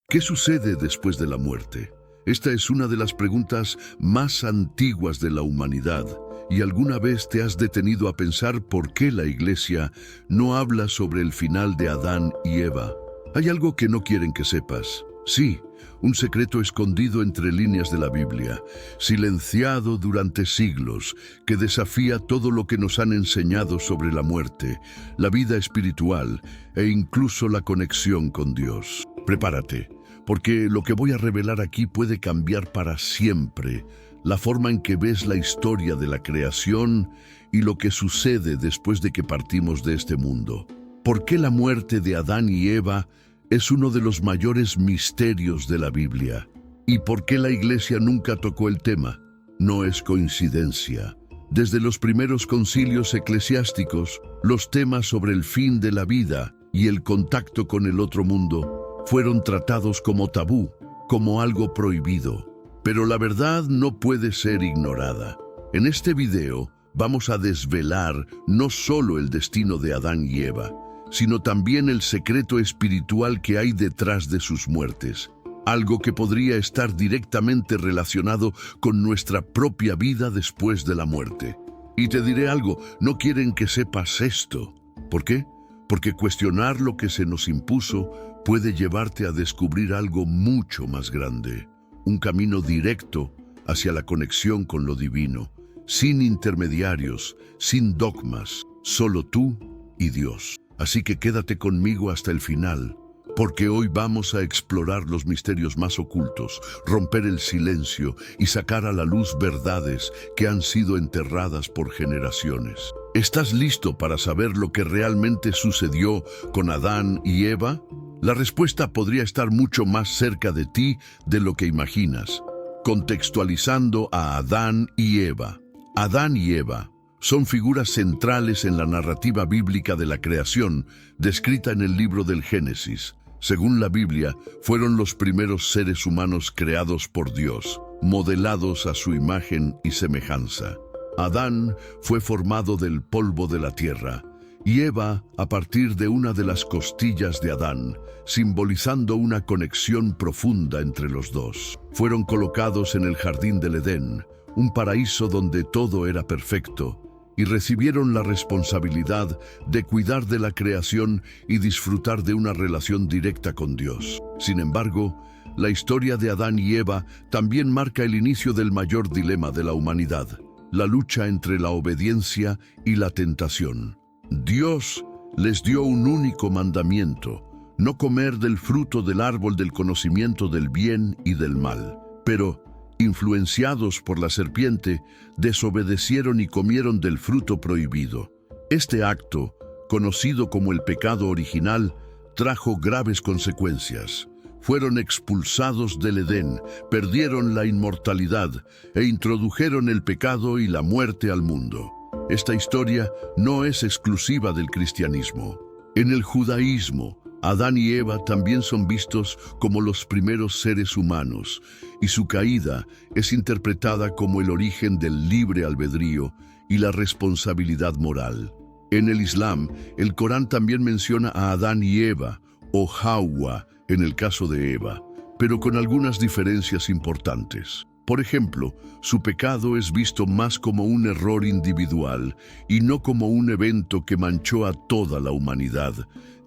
¿Qué sucede después de la muerte? Esta es una de las preguntas más antiguas de la humanidad. ¿Y alguna vez te has detenido a pensar por qué la Iglesia no habla sobre el final de Adán y Eva? Hay algo que no quieren que sepas. Sí, un secreto escondido entre líneas de la Biblia, silenciado durante siglos, que desafía todo lo que nos han enseñado sobre la muerte, la vida espiritual e incluso la conexión con Dios. Prepárate, porque lo que voy a revelar aquí puede cambiar para siempre la forma en que ves la historia de la creación y lo que sucede después de que partimos de este mundo. ¿Por qué la muerte de Adán y Eva es uno de los mayores misterios de la Biblia? ¿Y por qué la Iglesia nunca tocó el tema? No es coincidencia. Desde los primeros concilios eclesiásticos, los temas sobre el fin de la vida y el contacto con el otro mundo fueron tratados como tabú, como algo prohibido. Pero la verdad no puede ser ignorada. En este video vamos a desvelar no solo el destino de Adán y Eva, sino también el secreto espiritual que hay detrás de sus muertes, algo que podría estar directamente relacionado con nuestra propia vida después de la muerte. Y te diré algo, no quieren que sepas esto. ¿Por qué? Porque cuestionar lo que se nos impuso puede llevarte a descubrir algo mucho más grande. Un camino directo hacia la conexión con lo divino, sin intermediarios, sin dogmas, solo tú y Dios. Así que quédate conmigo hasta el final, porque hoy vamos a explorar los misterios más ocultos, romper el silencio y sacar a la luz verdades que han sido enterradas por generaciones. ¿Estás listo para saber lo que realmente sucedió con Adán y Eva? La respuesta podría estar mucho más cerca de ti de lo que imaginas. Contextualizando a Adán y Eva. Adán y Eva son figuras centrales en la narrativa bíblica de la creación, descrita en el libro del Génesis. Según la Biblia, fueron los primeros seres humanos creados por Dios, modelados a su imagen y semejanza. Adán fue formado del polvo de la tierra, y Eva a partir de una de las costillas de Adán, simbolizando una conexión profunda entre los dos. Fueron colocados en el jardín del Edén, un paraíso donde todo era perfecto, y recibieron la responsabilidad de cuidar de la creación y disfrutar de una relación directa con Dios. Sin embargo, la historia de Adán y Eva también marca el inicio del mayor dilema de la humanidad, la lucha entre la obediencia y la tentación. Dios les dio un único mandamiento: no comer del fruto del árbol del conocimiento del bien y del mal. Pero, influenciados por la serpiente, desobedecieron y comieron del fruto prohibido. Este acto, conocido como el pecado original, trajo graves consecuencias. Fueron expulsados del Edén, perdieron la inmortalidad e introdujeron el pecado y la muerte al mundo. Esta historia no es exclusiva del cristianismo. En el judaísmo, Adán y Eva también son vistos como los primeros seres humanos, y su caída es interpretada como el origen del libre albedrío y la responsabilidad moral. En el Islam, el Corán también menciona a Adán y Eva, o Hawa en el caso de Eva, pero con algunas diferencias importantes. Por ejemplo, su pecado es visto más como un error individual y no como un evento que manchó a toda la humanidad,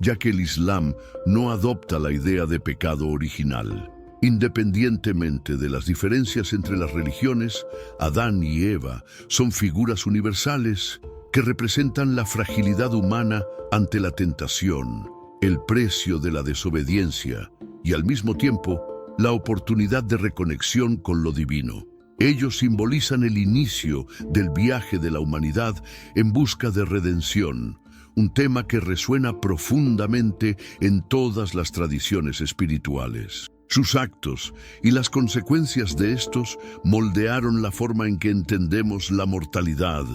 ya que el Islam no adopta la idea de pecado original. Independientemente de las diferencias entre las religiones, Adán y Eva son figuras universales que representan la fragilidad humana ante la tentación, el precio de la desobediencia y al mismo tiempo la oportunidad de reconexión con lo divino. Ellos simbolizan el inicio del viaje de la humanidad en busca de redención, un tema que resuena profundamente en todas las tradiciones espirituales. Sus actos y las consecuencias de estos moldearon la forma en que entendemos la mortalidad,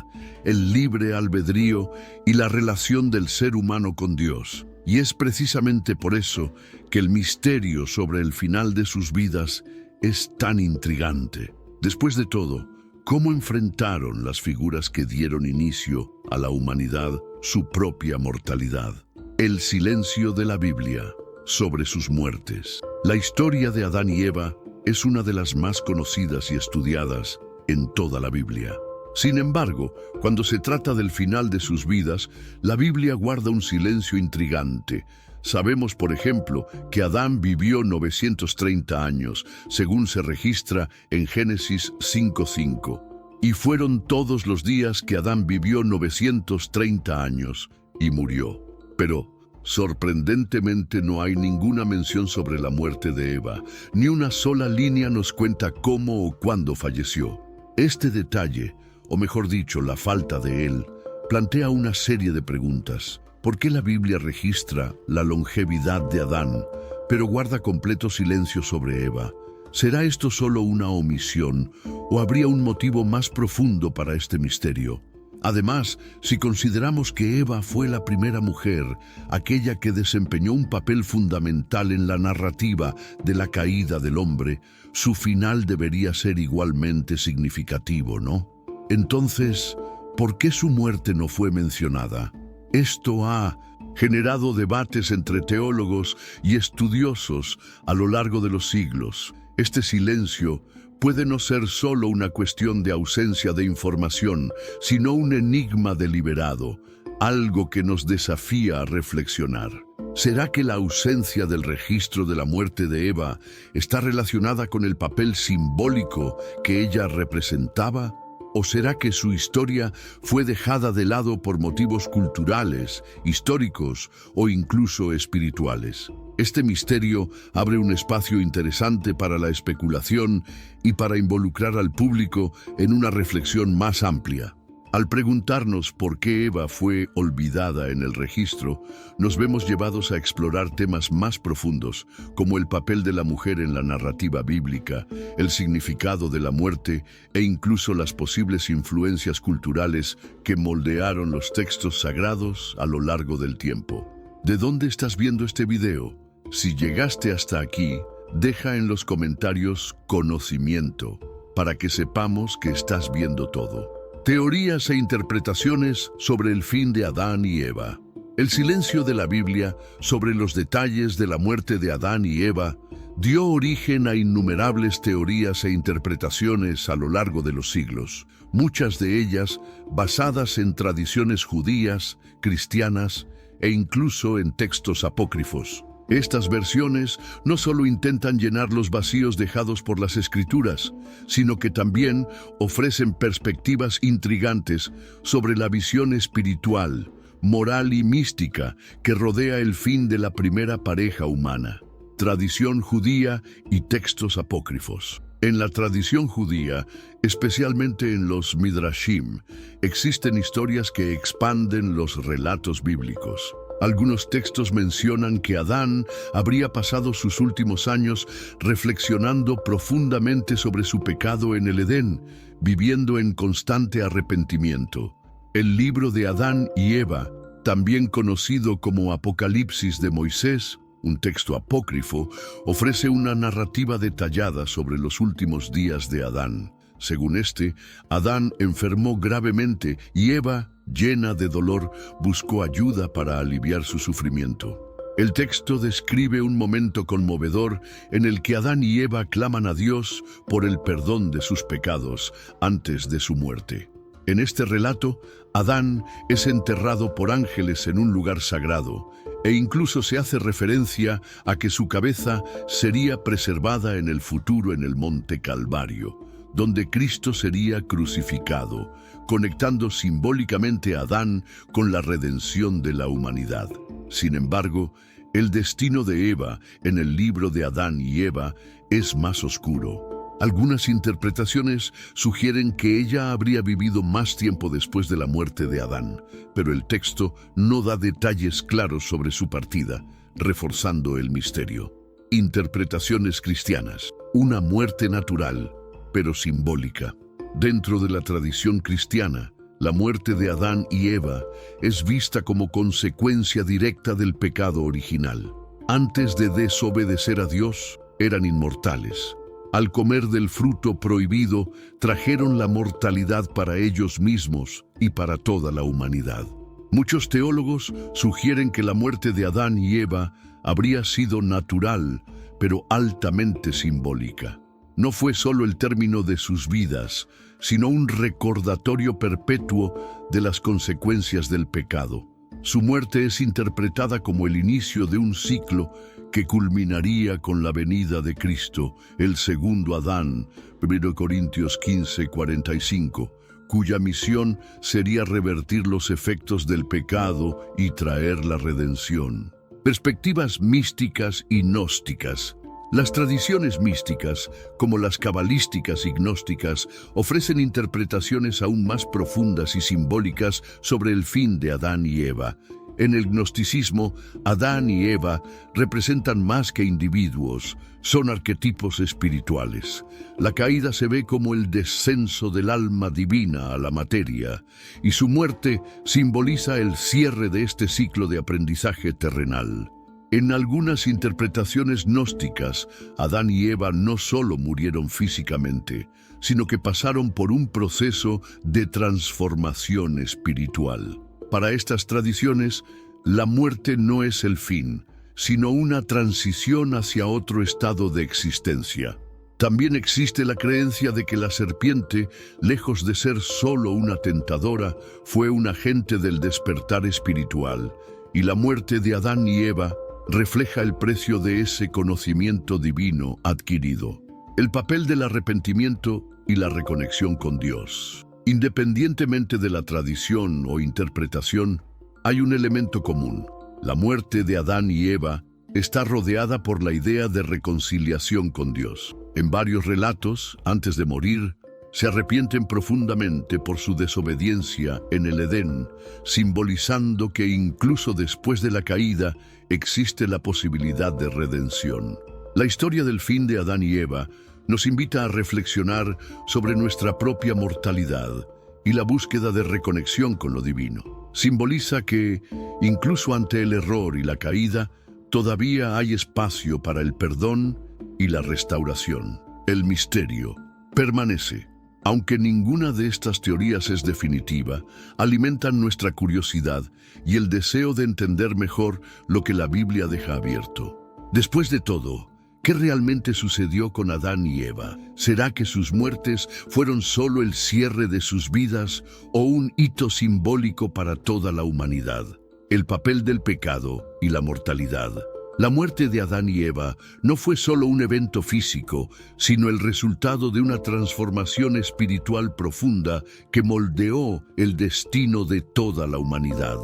el libre albedrío y la relación del ser humano con Dios. Y es precisamente por eso que el misterio sobre el final de sus vidas es tan intrigante. Después de todo, ¿cómo enfrentaron las figuras que dieron inicio a la humanidad su propia mortalidad? El silencio de la Biblia sobre sus muertes. La historia de Adán y Eva es una de las más conocidas y estudiadas en toda la Biblia. Sin embargo, cuando se trata del final de sus vidas, la Biblia guarda un silencio intrigante. Sabemos, por ejemplo, que Adán vivió 930 años, según se registra en Génesis 5:5. Y fueron todos los días que Adán vivió 930 años y murió. Pero, sorprendentemente, no hay ninguna mención sobre la muerte de Eva. Ni una sola línea nos cuenta cómo o cuándo falleció. Este detalle, o mejor dicho, la falta de él, plantea una serie de preguntas. ¿Por qué la Biblia registra la longevidad de Adán, pero guarda completo silencio sobre Eva? ¿Será esto solo una omisión o habría un motivo más profundo para este misterio? Además, si consideramos que Eva fue la primera mujer, aquella que desempeñó un papel fundamental en la narrativa de la caída del hombre, su final debería ser igualmente significativo, ¿no? Entonces, ¿por qué su muerte no fue mencionada? Esto ha generado debates entre teólogos y estudiosos a lo largo de los siglos. Este silencio puede no ser solo una cuestión de ausencia de información, sino un enigma deliberado, algo que nos desafía a reflexionar. ¿Será que la ausencia del registro de la muerte de Eva está relacionada con el papel simbólico que ella representaba? ¿O será que su historia fue dejada de lado por motivos culturales, históricos o incluso espirituales? Este misterio abre un espacio interesante para la especulación y para involucrar al público en una reflexión más amplia. Al preguntarnos por qué Eva fue olvidada en el registro, nos vemos llevados a explorar temas más profundos, como el papel de la mujer en la narrativa bíblica, el significado de la muerte e incluso las posibles influencias culturales que moldearon los textos sagrados a lo largo del tiempo. ¿De dónde estás viendo este video? Si llegaste hasta aquí, deja en los comentarios conocimiento para que sepamos que estás viendo todo. Teorías e interpretaciones sobre el fin de Adán y Eva. El silencio de la Biblia sobre los detalles de la muerte de Adán y Eva dio origen a innumerables teorías e interpretaciones a lo largo de los siglos, muchas de ellas basadas en tradiciones judías, cristianas e incluso en textos apócrifos. Estas versiones no solo intentan llenar los vacíos dejados por las Escrituras, sino que también ofrecen perspectivas intrigantes sobre la visión espiritual, moral y mística que rodea el fin de la primera pareja humana. Tradición judía y textos apócrifos. En la tradición judía, especialmente en los Midrashim, existen historias que expanden los relatos bíblicos. Algunos textos mencionan que Adán habría pasado sus últimos años reflexionando profundamente sobre su pecado en el Edén, viviendo en constante arrepentimiento. El libro de Adán y Eva, también conocido como Apocalipsis de Moisés, un texto apócrifo, ofrece una narrativa detallada sobre los últimos días de Adán. Según este, Adán enfermó gravemente y Eva, llena de dolor, buscó ayuda para aliviar su sufrimiento. El texto describe un momento conmovedor en el que Adán y Eva claman a Dios por el perdón de sus pecados antes de su muerte. En este relato, Adán es enterrado por ángeles en un lugar sagrado, e incluso se hace referencia a que su cabeza sería preservada en el futuro en el monte Calvario, donde Cristo sería crucificado, conectando simbólicamente a Adán con la redención de la humanidad. Sin embargo, el destino de Eva en el libro de Adán y Eva es más oscuro. Algunas interpretaciones sugieren que ella habría vivido más tiempo después de la muerte de Adán, pero el texto no da detalles claros sobre su partida, reforzando el misterio. Interpretaciones cristianas. Una muerte natural, pero simbólica. Dentro de la tradición cristiana, la muerte de Adán y Eva es vista como consecuencia directa del pecado original. Antes de desobedecer a Dios, eran inmortales. Al comer del fruto prohibido, trajeron la mortalidad para ellos mismos y para toda la humanidad. Muchos teólogos sugieren que la muerte de Adán y Eva habría sido natural, pero altamente simbólica. No fue solo el término de sus vidas, sino un recordatorio perpetuo de las consecuencias del pecado. Su muerte es interpretada como el inicio de un ciclo que culminaría con la venida de Cristo, el segundo Adán, 1 Corintios 15:45, cuya misión sería revertir los efectos del pecado y traer la redención. Perspectivas místicas y gnósticas. Las tradiciones místicas, como las cabalísticas y gnósticas, ofrecen interpretaciones aún más profundas y simbólicas sobre el fin de Adán y Eva. En el gnosticismo, Adán y Eva representan más que individuos, son arquetipos espirituales. La caída se ve como el descenso del alma divina a la materia, y su muerte simboliza el cierre de este ciclo de aprendizaje terrenal. En algunas interpretaciones gnósticas, Adán y Eva no solo murieron físicamente, sino que pasaron por un proceso de transformación espiritual. Para estas tradiciones, la muerte no es el fin, sino una transición hacia otro estado de existencia. También existe la creencia de que la serpiente, lejos de ser solo una tentadora, fue un agente del despertar espiritual, y la muerte de Adán y Eva refleja el precio de ese conocimiento divino adquirido. El papel del arrepentimiento y la reconexión con Dios. Independientemente de la tradición o interpretación, hay un elemento común. La muerte de Adán y Eva está rodeada por la idea de reconciliación con Dios. En varios relatos, antes de morir, se arrepienten profundamente por su desobediencia en el Edén, simbolizando que incluso después de la caída existe la posibilidad de redención. La historia del fin de Adán y Eva nos invita a reflexionar sobre nuestra propia mortalidad y la búsqueda de reconexión con lo divino. Simboliza que, incluso ante el error y la caída, todavía hay espacio para el perdón y la restauración. El misterio permanece. Aunque ninguna de estas teorías es definitiva, alimentan nuestra curiosidad y el deseo de entender mejor lo que la Biblia deja abierto. Después de todo, ¿qué realmente sucedió con Adán y Eva? ¿Será que sus muertes fueron solo el cierre de sus vidas o un hito simbólico para toda la humanidad? El papel del pecado y la mortalidad. La muerte de Adán y Eva no fue solo un evento físico, sino el resultado de una transformación espiritual profunda que moldeó el destino de toda la humanidad.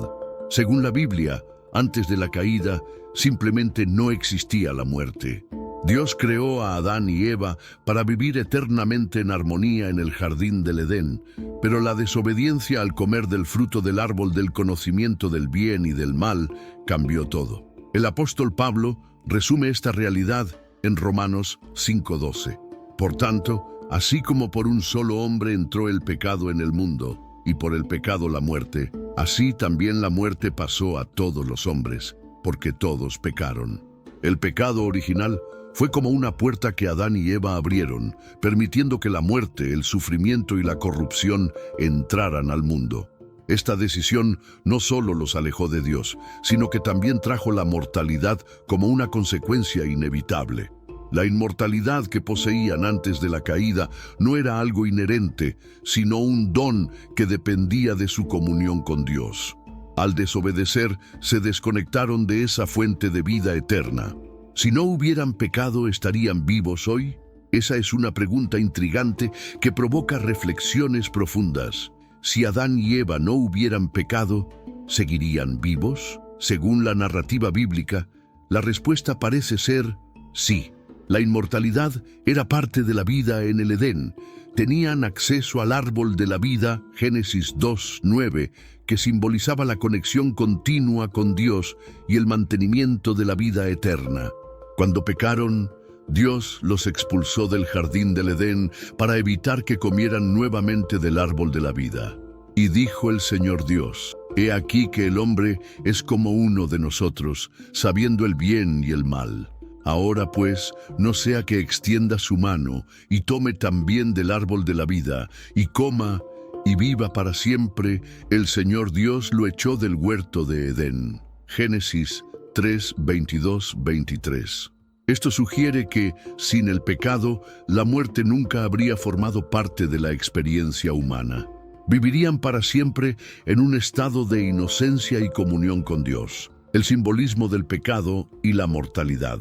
Según la Biblia, antes de la caída, simplemente no existía la muerte. Dios creó a Adán y Eva para vivir eternamente en armonía en el jardín del Edén, pero la desobediencia al comer del fruto del árbol del conocimiento del bien y del mal cambió todo. El apóstol Pablo resume esta realidad en Romanos 5:12. Por tanto, así como por un solo hombre entró el pecado en el mundo, y por el pecado la muerte, así también la muerte pasó a todos los hombres, porque todos pecaron. El pecado original fue como una puerta que Adán y Eva abrieron, permitiendo que la muerte, el sufrimiento y la corrupción entraran al mundo. Esta decisión no solo los alejó de Dios, sino que también trajo la mortalidad como una consecuencia inevitable. La inmortalidad que poseían antes de la caída no era algo inherente, sino un don que dependía de su comunión con Dios. Al desobedecer, se desconectaron de esa fuente de vida eterna. Si no hubieran pecado, ¿estarían vivos hoy? Esa es una pregunta intrigante que provoca reflexiones profundas. Si Adán y Eva no hubieran pecado, ¿seguirían vivos? Según la narrativa bíblica, la respuesta parece ser sí. La inmortalidad era parte de la vida en el Edén. Tenían acceso al árbol de la vida, Génesis 2:9, que simbolizaba la conexión continua con Dios y el mantenimiento de la vida eterna. Cuando pecaron, Dios los expulsó del jardín del Edén para evitar que comieran nuevamente del árbol de la vida. Y dijo el Señor Dios: He aquí que el hombre es como uno de nosotros, sabiendo el bien y el mal. Ahora pues, no sea que extienda su mano y tome también del árbol de la vida, y coma y viva para siempre. El Señor Dios lo echó del huerto de Edén. Génesis 3:22-23. Esto sugiere que, sin el pecado, la muerte nunca habría formado parte de la experiencia humana. Vivirían para siempre en un estado de inocencia y comunión con Dios, el simbolismo del pecado y la mortalidad.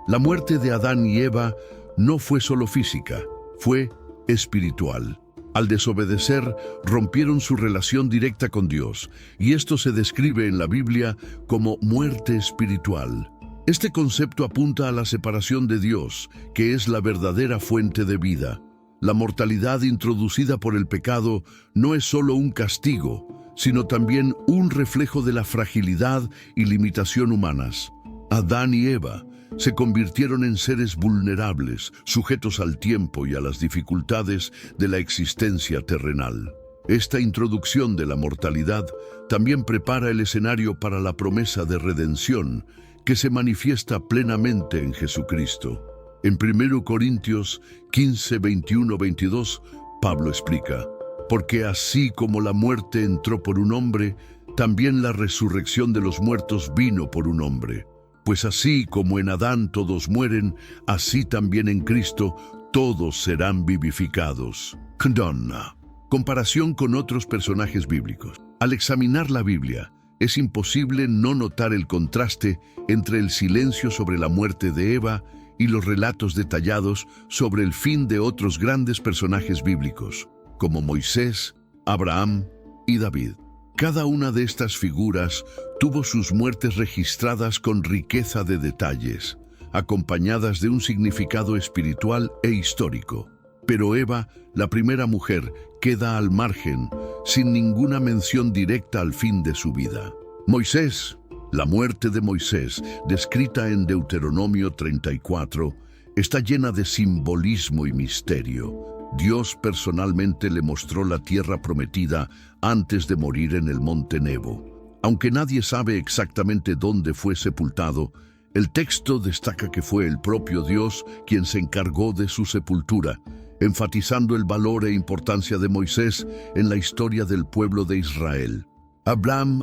La muerte de Adán y Eva no fue solo física, fue espiritual. Al desobedecer, rompieron su relación directa con Dios, y esto se describe en la Biblia como muerte espiritual. Este concepto apunta a la separación de Dios, que es la verdadera fuente de vida. La mortalidad introducida por el pecado no es solo un castigo, sino también un reflejo de la fragilidad y limitación humanas. Adán y Eva se convirtieron en seres vulnerables, sujetos al tiempo y a las dificultades de la existencia terrenal. Esta introducción de la mortalidad también prepara el escenario para la promesa de redención que se manifiesta plenamente en Jesucristo. En 1 Corintios 15, 21, 22, Pablo explica: porque así como la muerte entró por un hombre, también la resurrección de los muertos vino por un hombre. Pues así como en Adán todos mueren, así también en Cristo todos serán vivificados. Condona. Comparación con otros personajes bíblicos. Al examinar la Biblia, es imposible no notar el contraste entre el silencio sobre la muerte de Eva y los relatos detallados sobre el fin de otros grandes personajes bíblicos, como Moisés, Abraham y David. Cada una de estas figuras tuvo sus muertes registradas con riqueza de detalles, acompañadas de un significado espiritual e histórico. Pero Eva, la primera mujer, queda al margen, sin ninguna mención directa al fin de su vida. Moisés, la muerte de Moisés, descrita en Deuteronomio 34, está llena de simbolismo y misterio. Dios personalmente le mostró la tierra prometida antes de morir en el monte Nebo. Aunque nadie sabe exactamente dónde fue sepultado, el texto destaca que fue el propio Dios quien se encargó de su sepultura, enfatizando el valor e importancia de Moisés en la historia del pueblo de Israel. Abraham,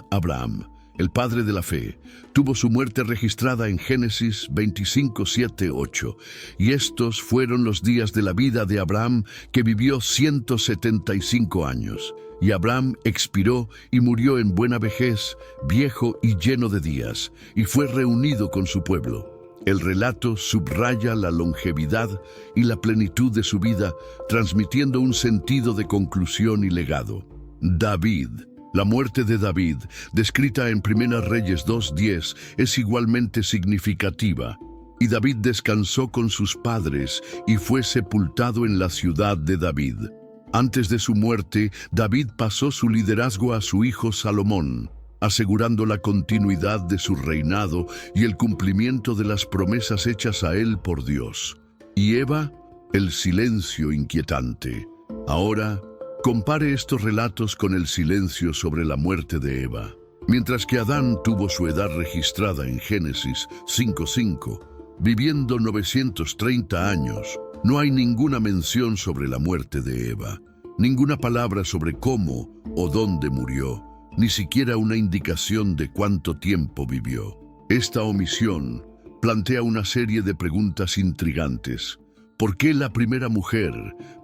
el padre de la fe, tuvo su muerte registrada en Génesis 25, 7, 8. Y estos fueron los días de la vida de Abraham, que vivió 175 años. Y Abraham expiró y murió en buena vejez, viejo y lleno de días, y fue reunido con su pueblo. El relato subraya la longevidad y la plenitud de su vida, transmitiendo un sentido de conclusión y legado. David. La muerte de David, descrita en 1 Reyes 2:10, es igualmente significativa. Y David descansó con sus padres y fue sepultado en la ciudad de David. Antes de su muerte, David pasó su liderazgo a su hijo Salomón, asegurando la continuidad de su reinado y el cumplimiento de las promesas hechas a él por Dios. Y Eva, el silencio inquietante. Ahora, compare estos relatos con el silencio sobre la muerte de Eva. Mientras que Adán tuvo su edad registrada en Génesis 5:5, viviendo 930 años, no hay ninguna mención sobre la muerte de Eva, ninguna palabra sobre cómo o dónde murió, ni siquiera una indicación de cuánto tiempo vivió. Esta omisión plantea una serie de preguntas intrigantes. ¿Por qué la primera mujer,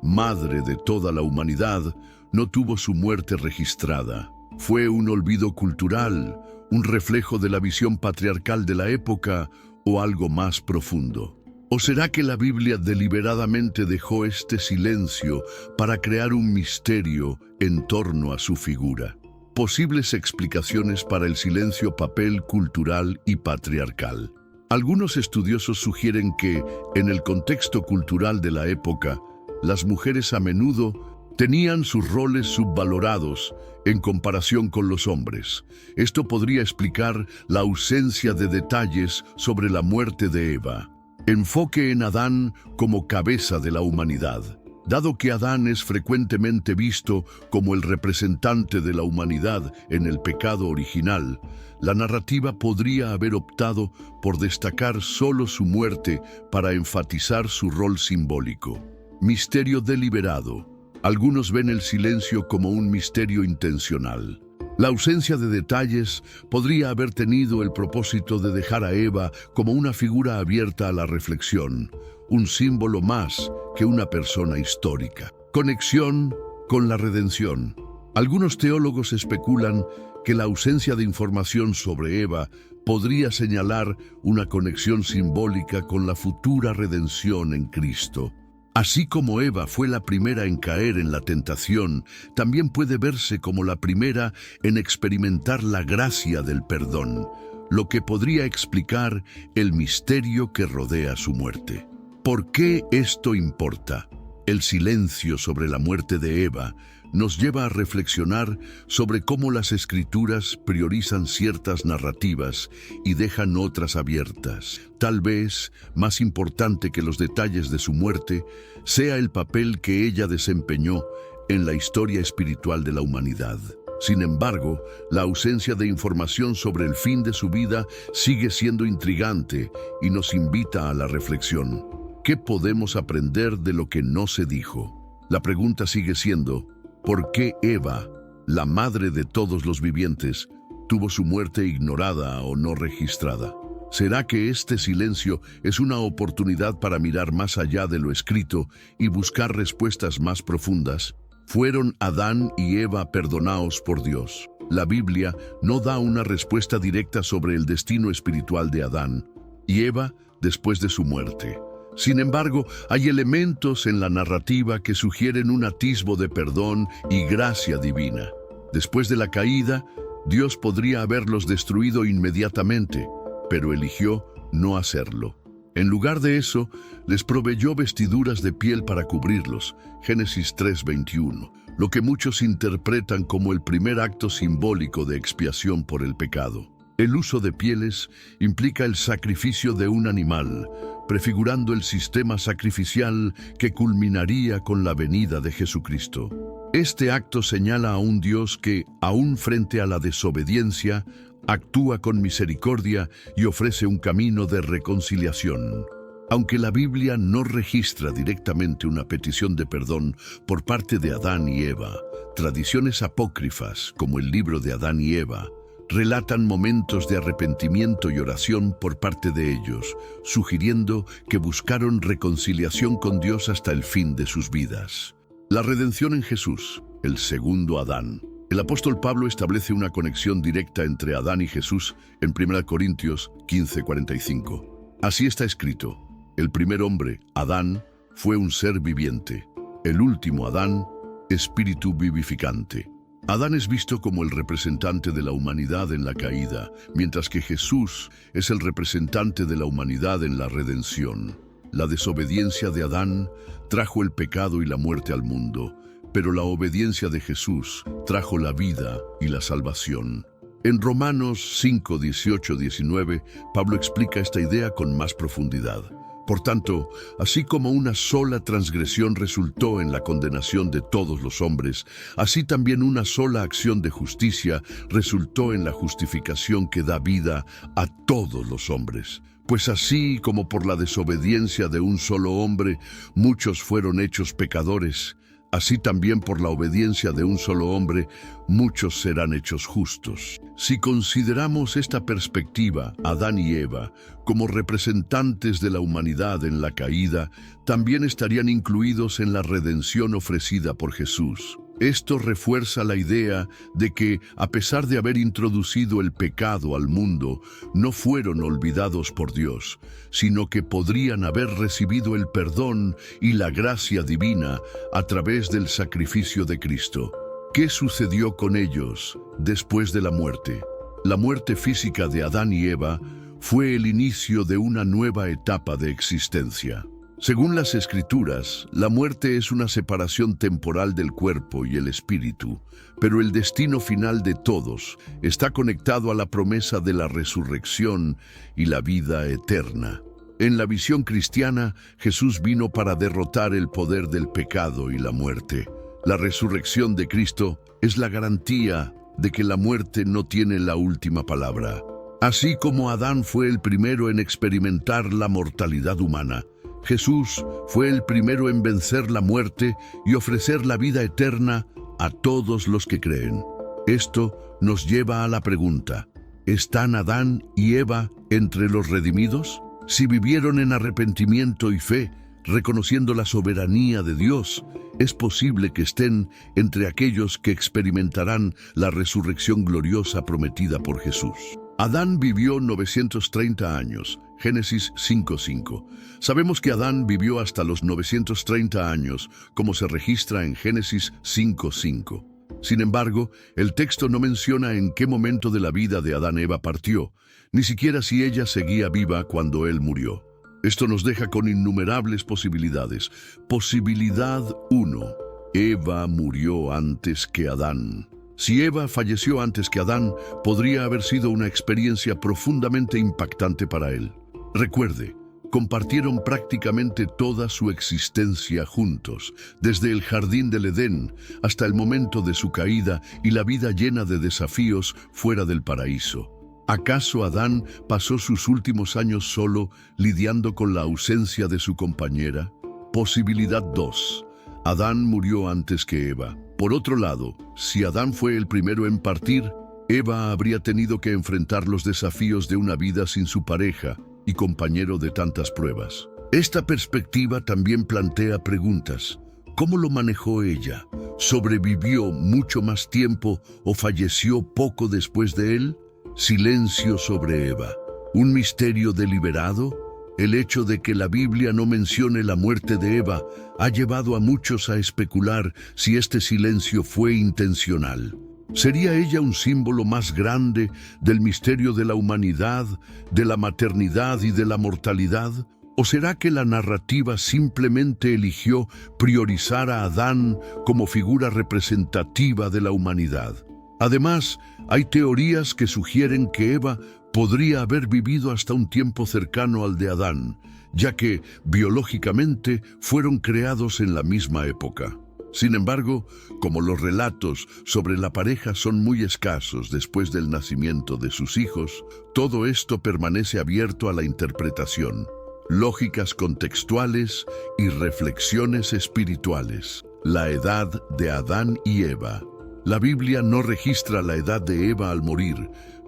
madre de toda la humanidad, no tuvo su muerte registrada? ¿Fue un olvido cultural, un reflejo de la visión patriarcal de la época o algo más profundo? ¿O será que la Biblia deliberadamente dejó este silencio para crear un misterio en torno a su figura? Posibles explicaciones para el silencio papel cultural y patriarcal. Algunos estudiosos sugieren que, en el contexto cultural de la época, las mujeres a menudo tenían sus roles subvalorados en comparación con los hombres. Esto podría explicar la ausencia de detalles sobre la muerte de Eva. Enfoque en Adán como cabeza de la humanidad. Dado que Adán es frecuentemente visto como el representante de la humanidad en el pecado original, la narrativa podría haber optado por destacar solo su muerte para enfatizar su rol simbólico. Misterio deliberado. Algunos ven el silencio como un misterio intencional. La ausencia de detalles podría haber tenido el propósito de dejar a Eva como una figura abierta a la reflexión, un símbolo más que una persona histórica. Conexión con la redención. Algunos teólogos especulan que la ausencia de información sobre Eva podría señalar una conexión simbólica con la futura redención en Cristo. Así como Eva fue la primera en caer en la tentación, también puede verse como la primera en experimentar la gracia del perdón, lo que podría explicar el misterio que rodea su muerte. ¿Por qué esto importa? El silencio sobre la muerte de Eva nos lleva a reflexionar sobre cómo las Escrituras priorizan ciertas narrativas y dejan otras abiertas. Tal vez, más importante que los detalles de su muerte, sea el papel que ella desempeñó en la historia espiritual de la humanidad. Sin embargo, la ausencia de información sobre el fin de su vida sigue siendo intrigante y nos invita a la reflexión. ¿Qué podemos aprender de lo que no se dijo? La pregunta sigue siendo: ¿por qué Eva, la madre de todos los vivientes, tuvo su muerte ignorada o no registrada? ¿Será que este silencio es una oportunidad para mirar más allá de lo escrito y buscar respuestas más profundas? ¿Fueron Adán y Eva perdonados por Dios? La Biblia no da una respuesta directa sobre el destino espiritual de Adán y Eva después de su muerte. Sin embargo, hay elementos en la narrativa que sugieren un atisbo de perdón y gracia divina. Después de la caída, Dios podría haberlos destruido inmediatamente, pero eligió no hacerlo. En lugar de eso, les proveyó vestiduras de piel para cubrirlos, Génesis 3:21, lo que muchos interpretan como el primer acto simbólico de expiación por el pecado. El uso de pieles implica el sacrificio de un animal, prefigurando el sistema sacrificial que culminaría con la venida de Jesucristo. Este acto señala a un Dios que, aún frente a la desobediencia, actúa con misericordia y ofrece un camino de reconciliación. Aunque la Biblia no registra directamente una petición de perdón por parte de Adán y Eva, tradiciones apócrifas, como el libro de Adán y Eva, relatan momentos de arrepentimiento y oración por parte de ellos, sugiriendo que buscaron reconciliación con Dios hasta el fin de sus vidas. La redención en Jesús, el segundo Adán. El apóstol Pablo establece una conexión directa entre Adán y Jesús en 1 Corintios 15:45. Así está escrito: el primer hombre, Adán, fue un ser viviente. El último Adán, espíritu vivificante. Adán es visto como el representante de la humanidad en la caída, mientras que Jesús es el representante de la humanidad en la redención. La desobediencia de Adán trajo el pecado y la muerte al mundo, pero la obediencia de Jesús trajo la vida y la salvación. En Romanos 5:18-19, Pablo explica esta idea con más profundidad. Por tanto, así como una sola transgresión resultó en la condenación de todos los hombres, así también una sola acción de justicia resultó en la justificación que da vida a todos los hombres. Pues así como por la desobediencia de un solo hombre muchos fueron hechos pecadores, así también por la obediencia de un solo hombre muchos serán hechos justos. Si consideramos esta perspectiva, Adán y Eva, como representantes de la humanidad en la caída, también estarían incluidos en la redención ofrecida por Jesús. Esto refuerza la idea de que, a pesar de haber introducido el pecado al mundo, no fueron olvidados por Dios, sino que podrían haber recibido el perdón y la gracia divina a través del sacrificio de Cristo. ¿Qué sucedió con ellos después de la muerte? La muerte física de Adán y Eva fue el inicio de una nueva etapa de existencia. Según las Escrituras, la muerte es una separación temporal del cuerpo y el espíritu, pero el destino final de todos está conectado a la promesa de la resurrección y la vida eterna. En la visión cristiana, Jesús vino para derrotar el poder del pecado y la muerte. La resurrección de Cristo es la garantía de que la muerte no tiene la última palabra. Así como Adán fue el primero en experimentar la mortalidad humana, Jesús fue el primero en vencer la muerte y ofrecer la vida eterna a todos los que creen. Esto nos lleva a la pregunta: ¿están Adán y Eva entre los redimidos? Si vivieron en arrepentimiento y fe, reconociendo la soberanía de Dios, es posible que estén entre aquellos que experimentarán la resurrección gloriosa prometida por Jesús. Adán vivió 930 años, Génesis 5:5. Sabemos que Adán vivió hasta los 930 años, como se registra en Génesis 5:5. Sin embargo, el texto no menciona en qué momento de la vida de Adán Eva partió, ni siquiera si ella seguía viva cuando él murió. Esto nos deja con innumerables posibilidades. Posibilidad 1. Eva murió antes que Adán. Si Eva falleció antes que Adán, podría haber sido una experiencia profundamente impactante para él. Recuerde, compartieron prácticamente toda su existencia juntos, desde el jardín del Edén hasta el momento de su caída y la vida llena de desafíos fuera del paraíso. ¿Acaso Adán pasó sus últimos años solo, lidiando con la ausencia de su compañera? Posibilidad 2. Adán murió antes que Eva. Por otro lado, si Adán fue el primero en partir, Eva habría tenido que enfrentar los desafíos de una vida sin su pareja y compañero de tantas pruebas. Esta perspectiva también plantea preguntas. ¿Cómo lo manejó ella? ¿Sobrevivió mucho más tiempo o falleció poco después de él? Silencio sobre Eva. ¿Un misterio deliberado? El hecho de que la Biblia no mencione la muerte de Eva ha llevado a muchos a especular si este silencio fue intencional. ¿Sería ella un símbolo más grande del misterio de la humanidad, de la maternidad y de la mortalidad? ¿O será que la narrativa simplemente eligió priorizar a Adán como figura representativa de la humanidad? Además, hay teorías que sugieren que Eva podría haber vivido hasta un tiempo cercano al de Adán, ya que biológicamente fueron creados en la misma época. Sin embargo, como los relatos sobre la pareja son muy escasos después del nacimiento de sus hijos, todo esto permanece abierto a la interpretación, lógicas contextuales y reflexiones espirituales. La edad de Adán y Eva. La Biblia no registra la edad de Eva al morir,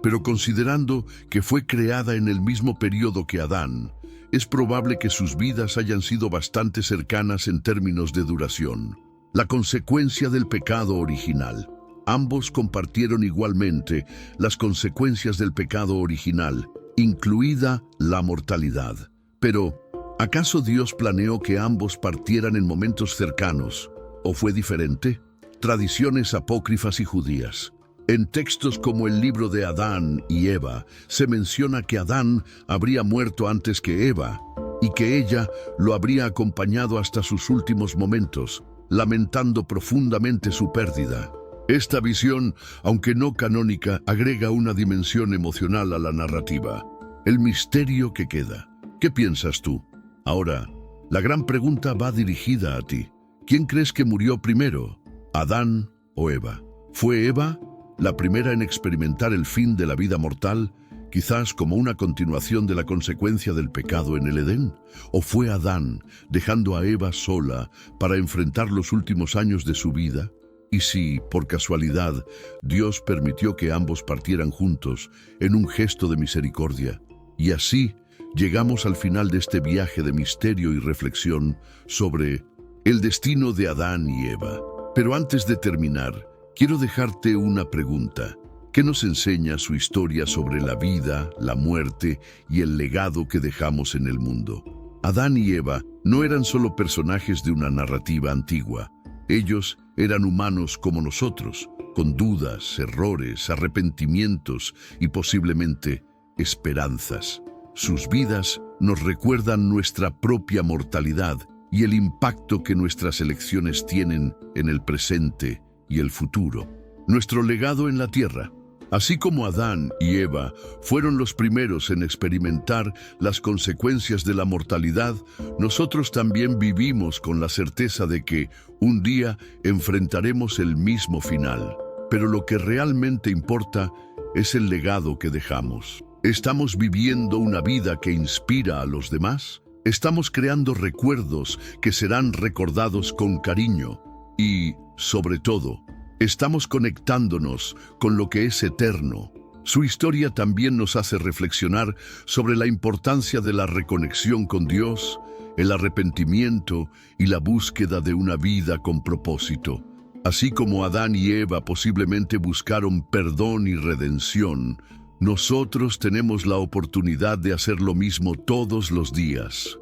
pero considerando que fue creada en el mismo periodo que Adán, es probable que sus vidas hayan sido bastante cercanas en términos de duración. La consecuencia del pecado original. Ambos compartieron igualmente las consecuencias del pecado original, incluida la mortalidad. Pero, ¿acaso Dios planeó que ambos partieran en momentos cercanos? ¿O fue diferente? Tradiciones apócrifas y judías. En textos como el libro de Adán y Eva, se menciona que Adán habría muerto antes que Eva y que ella lo habría acompañado hasta sus últimos momentos, lamentando profundamente su pérdida. Esta visión, aunque no canónica, agrega una dimensión emocional a la narrativa. El misterio que queda. ¿Qué piensas tú? Ahora, la gran pregunta va dirigida a ti. ¿Quién crees que murió primero? ¿Adán o Eva? ¿Fue Eva la primera en experimentar el fin de la vida mortal, quizás como una continuación de la consecuencia del pecado en el Edén? ¿O fue Adán, dejando a Eva sola para enfrentar los últimos años de su vida? Y si, por casualidad, Dios permitió que ambos partieran juntos en un gesto de misericordia. Y así llegamos al final de este viaje de misterio y reflexión sobre el destino de Adán y Eva. Pero antes de terminar, quiero dejarte una pregunta. ¿Qué nos enseña su historia sobre la vida, la muerte y el legado que dejamos en el mundo? Adán y Eva no eran solo personajes de una narrativa antigua. Ellos eran humanos como nosotros, con dudas, errores, arrepentimientos y posiblemente esperanzas. Sus vidas nos recuerdan nuestra propia mortalidad y el impacto que nuestras elecciones tienen en el presente y el futuro. Nuestro legado en la tierra. Así como Adán y Eva fueron los primeros en experimentar las consecuencias de la mortalidad, nosotros también vivimos con la certeza de que un día enfrentaremos el mismo final. Pero lo que realmente importa es el legado que dejamos. ¿Estamos viviendo una vida que inspira a los demás? ¿Estamos creando recuerdos que serán recordados con cariño? Y, sobre todo, Estamos conectándonos con lo que es eterno. Su historia también nos hace reflexionar sobre la importancia de la reconexión con Dios, el arrepentimiento y la búsqueda de una vida con propósito. Así como Adán y Eva posiblemente buscaron perdón y redención, nosotros tenemos la oportunidad de hacer lo mismo todos los días.